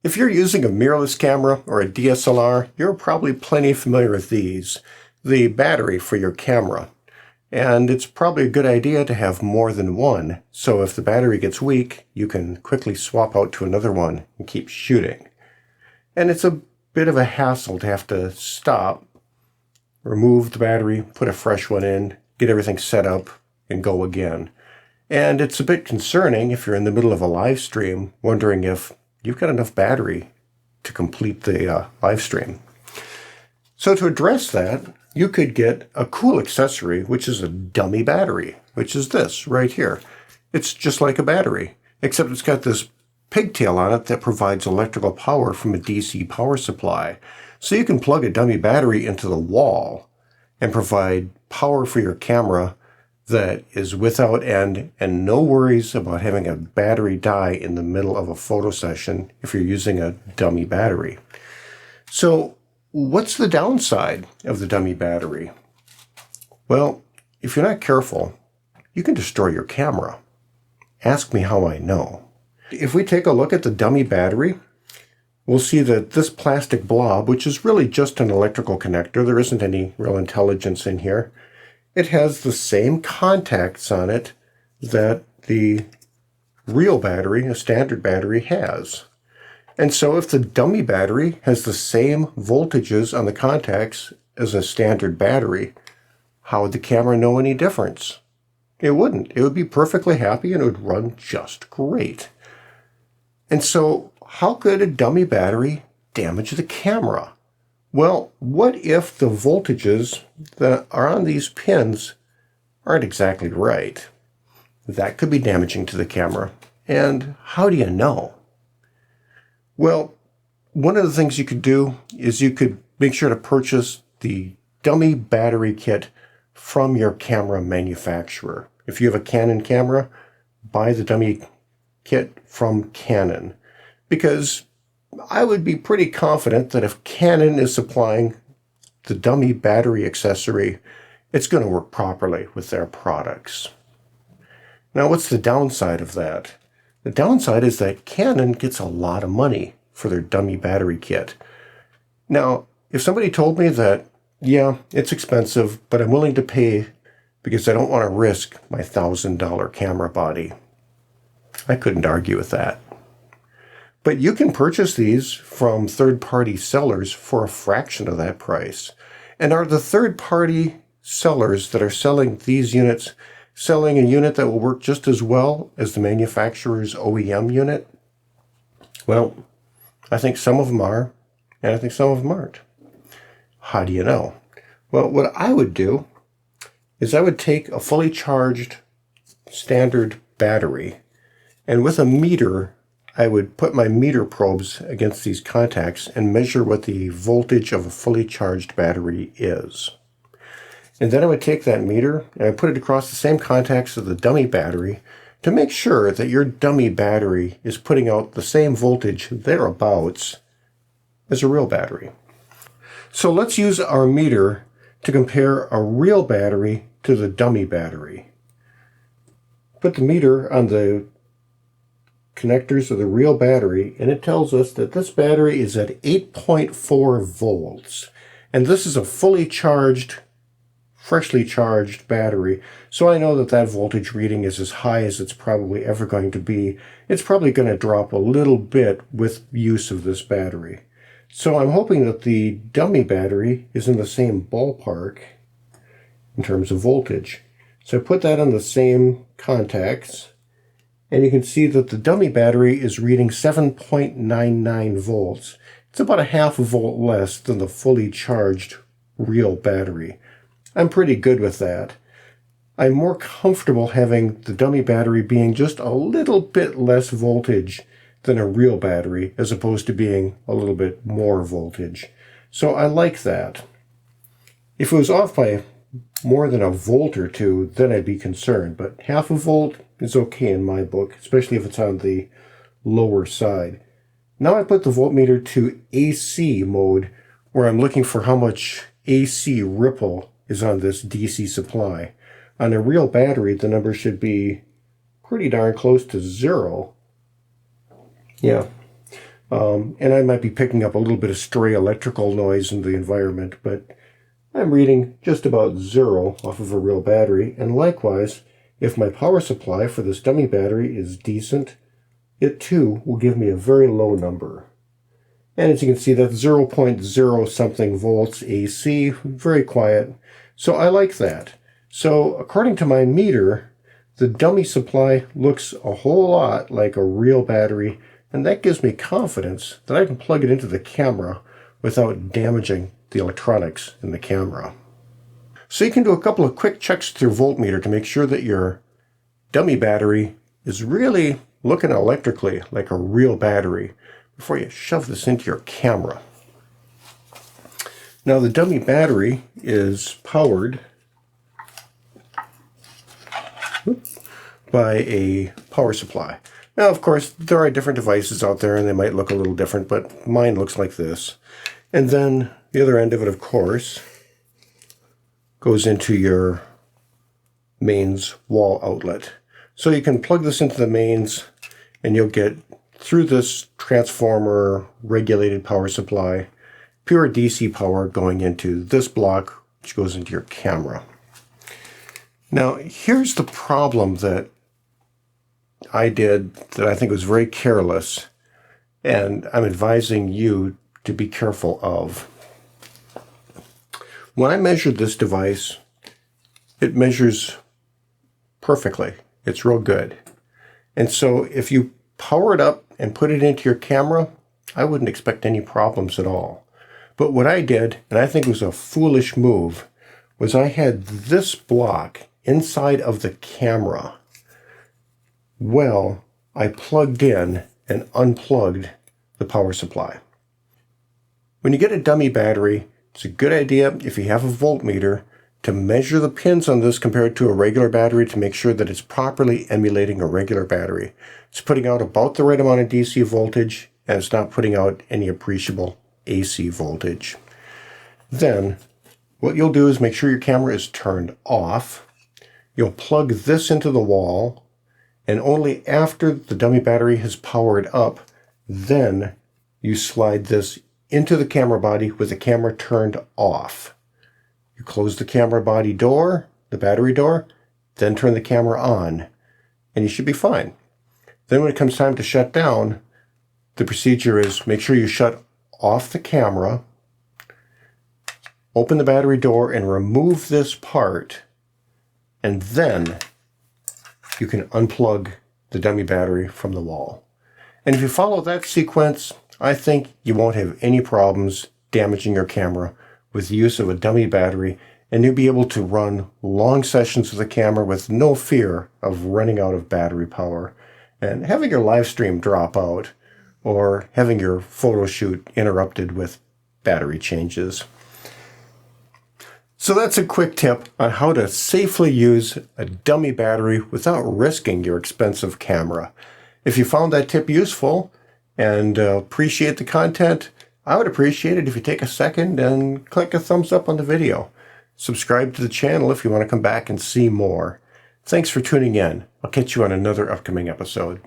If you're using a mirrorless camera or a DSLR, you're probably plenty familiar with these, the battery for your camera. And it's probably a good idea to have more than one, so if the battery gets weak, you can quickly swap out to another one and keep shooting. And it's a bit of a hassle to have to stop, remove the battery, put a fresh one in, get everything set up, and go again. And it's a bit concerning if you're in the middle of a live stream, wondering if you've got enough battery to complete the live stream. So to address that, you could get a cool accessory, which is a dummy battery, which is this right here. It's just like a battery, except it's got this pigtail on it that provides electrical power from a DC power supply. So you can plug a dummy battery into the wall and provide power for your camera that is without end and no worries about having a battery die in the middle of a photo session if you're using a dummy battery. So what's the downside of the dummy battery? Well, if you're not careful, you can destroy your camera. Ask me how I know. If we take a look at the dummy battery, we'll see that this plastic blob, which is really just an electrical connector, there isn't any real intelligence in here, it has the same contacts on it that the real battery, a standard battery, has. And so if the dummy battery has the same voltages on the contacts as a standard battery, how would the camera know any difference? It wouldn't. It would be perfectly happy and it would run just great. And so how could a dummy battery damage the camera? Well, what if the voltages that are on these pins aren't exactly right? That could be damaging to the camera. And how do you know? Well, one of the things you could do is you could make sure to purchase the dummy battery kit from your camera manufacturer. If you have a Canon camera, buy the dummy kit from Canon, because I would be pretty confident that if Canon is supplying the dummy battery accessory, it's going to work properly with their products. Now, what's the downside of that? The downside is that Canon gets a lot of money for their dummy battery kit. Now, if somebody told me that, yeah, it's expensive, but I'm willing to pay because I don't want to risk my $1,000 camera body, I couldn't argue with that. But you can purchase these from third-party sellers for a fraction of that price. And are the third-party sellers that are selling these units selling a unit that will work just as well as the manufacturer's OEM unit? Well, I think some of them are, and I think some of them aren't. How do you know? Well, what I would do is I would take a fully charged standard battery, and with a meter, I would put my meter probes against these contacts and measure what the voltage of a fully charged battery is. And then I would take that meter and I put it across the same contacts of the dummy battery to make sure that your dummy battery is putting out the same voltage thereabouts as a real battery. So let's use our meter to compare a real battery to the dummy battery. Put the meter on the connectors of the real battery, and it tells us that this battery is at 8.4 volts. And this is a fully charged, freshly charged battery. So I know that that voltage reading is as high as it's probably ever going to be. It's probably going to drop a little bit with use of this battery. So I'm hoping that the dummy battery is in the same ballpark in terms of voltage. So I put that on the same contacts, and you can see that the dummy battery is reading 7.99 volts. It's about a half a volt less than the fully charged real battery. I'm pretty good with that. I'm more comfortable having the dummy battery being just a little bit less voltage than a real battery, as opposed to being a little bit more voltage. So I like that. If it was off by more than a volt or two, then I'd be concerned. But half a volt is okay in my book, especially if it's on the lower side. Now I put the voltmeter to AC mode, where I'm looking for how much AC ripple is on this DC supply. On a real battery, the number should be pretty darn close to 0. Yeah. And I might be picking up a little bit of stray electrical noise in the environment, but I'm reading just about 0 off of a real battery. And likewise, if my power supply for this dummy battery is decent, it too will give me a very low number. And as you can see, that's 0.0 something volts AC, very quiet. So I like that. So according to my meter, the dummy supply looks a whole lot like a real battery, and that gives me confidence that I can plug it into the camera without damaging the electronics in the camera. So you can do a couple of quick checks with your voltmeter to make sure that your dummy battery is really looking electrically like a real battery before you shove this into your camera. Now the dummy battery is powered by a power supply. Now of course there are different devices out there and they might look a little different, but mine looks like this. And then the other end of it, of course, goes into your mains wall outlet. So you can plug this into the mains and you'll get, through this transformer regulated power supply, pure DC power going into this block, which goes into your camera. Now, here's the problem that I did that I think was very careless, and I'm advising you to be careful of. When I measured this device, it measures perfectly. It's real good. And so if you power it up and put it into your camera, I wouldn't expect any problems at all. But what I did, and I think it was a foolish move, was I had this block inside of the camera. Well, I plugged in and unplugged the power supply. When you get a dummy battery, it's a good idea, if you have a voltmeter, to measure the pins on this compared to a regular battery to make sure that it's properly emulating a regular battery. It's putting out about the right amount of DC voltage, and it's not putting out any appreciable AC voltage. Then, what you'll do is make sure your camera is turned off. You'll plug this into the wall, and only after the dummy battery has powered up, then you slide this into the camera body with the camera turned off. You close the camera body door, the battery door, then turn the camera on, and you should be fine. Then when it comes time to shut down, the procedure is make sure you shut off the camera, open the battery door, and remove this part, and then you can unplug the dummy battery from the wall. And if you follow that sequence, I think you won't have any problems damaging your camera with the use of a dummy battery, and you'll be able to run long sessions with the camera with no fear of running out of battery power and having your live stream drop out or having your photo shoot interrupted with battery changes. So that's a quick tip on how to safely use a dummy battery without risking your expensive camera. If you found that tip useful and appreciate the content, I would appreciate it if you take a second and click a thumbs up on the video. Subscribe to the channel if you want to come back and see more. Thanks for tuning in. I'll catch you on another upcoming episode.